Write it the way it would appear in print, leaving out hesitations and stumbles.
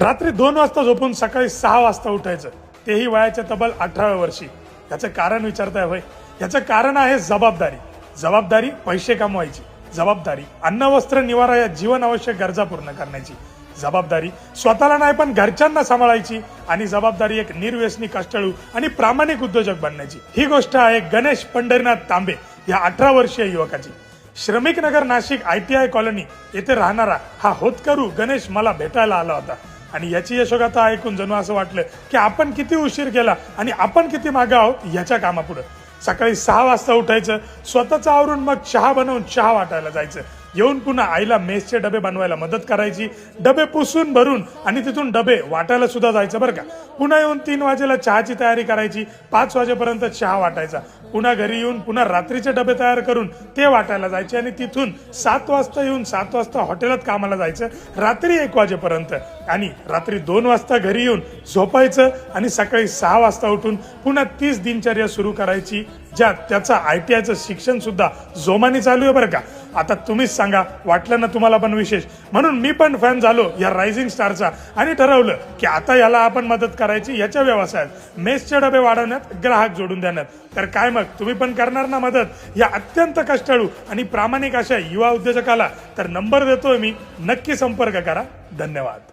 रात्री 2 वाजता झोपून सकाळी 6 वाजता उठायचं, तेही वयाच्या तब्बल 18व्या वर्षी. याचं कारण विचारताय होय? याचं कारण आहे जबाबदारी. जबाबदारी पैसे कमवायची, जबाबदारी अन्न वस्त्र निवारा या जीवनावश्यक गरजा पूर्ण करण्याची, जबाबदारी स्वतःला नाही पण घरच्यांना सांभाळायची, आणि जबाबदारी एक निर्व्यसनी, कष्टाळू आणि प्रामाणिक उद्योजक बनण्याची. ही गोष्ट आहे गणेश पंढरीनाथ तांबे या 18 वर्षीय युवकाची. श्रमिक नगर नाशिक ITI कॉलनी येथे राहणारा हा होतकरू गणेश मला भेटायला आला होता, आणि याची यशोगाथा ऐकून जणू असं वाटलं की आपण किती उशीर केला आणि आपण किती मागे आहोत याच्या कामापुढे. सकाळी 6 वाजता उठायचं, स्वतःचं आवरून मग चहा बनवून चहा वाटायला जायचं, येऊन पुन्हा आईला मेसचे डबे बनवायला मदत करायची, डबे पुसून भरून आणि तिथून डबे वाटायला सुद्धा जायचं बरं का. पुन्हा येऊन 3 वाजेला चहाची तयारी करायची, 5 वाजेपर्यंत चहा वाटायचा, पुन्हा घरी येऊन पुन्हा रात्रीचे डबे तयार करून ते वाटायला जायचे, आणि तिथून 7 वाजता येऊन 7 वाजता हॉटेलात कामाला जायचं रात्री 1 वाजेपर्यंत, आणि रात्री 2 वाजता घरी येऊन झोपायचं, आणि सकाळी 6 वाजता उठून पुन्हा 30 दिनचर्या सुरू करायची, ज्यात त्याचा ITIचं शिक्षण सुद्धा जोमाने चालू आहे बरं का. आता तुम्हीच सांगा, वाटलं ना तुम्हाला पण विशेष? म्हणून मी पण फॅन झालो या रायझिंग स्टारचा, आणि ठरवलं की आता याला आपण मदत करायची याच्या व्यवसायात, मेसचे डबे वाढवण्यात, ग्राहक जोडून देण्यात. तर काय मग, तुम्ही पण करणार ना मदत या अत्यंत कष्टाळू आणि प्रामाणिक अशा युवा उद्योजकाला? तर नंबर देतोय मी, नक्की संपर्क करा. धन्यवाद.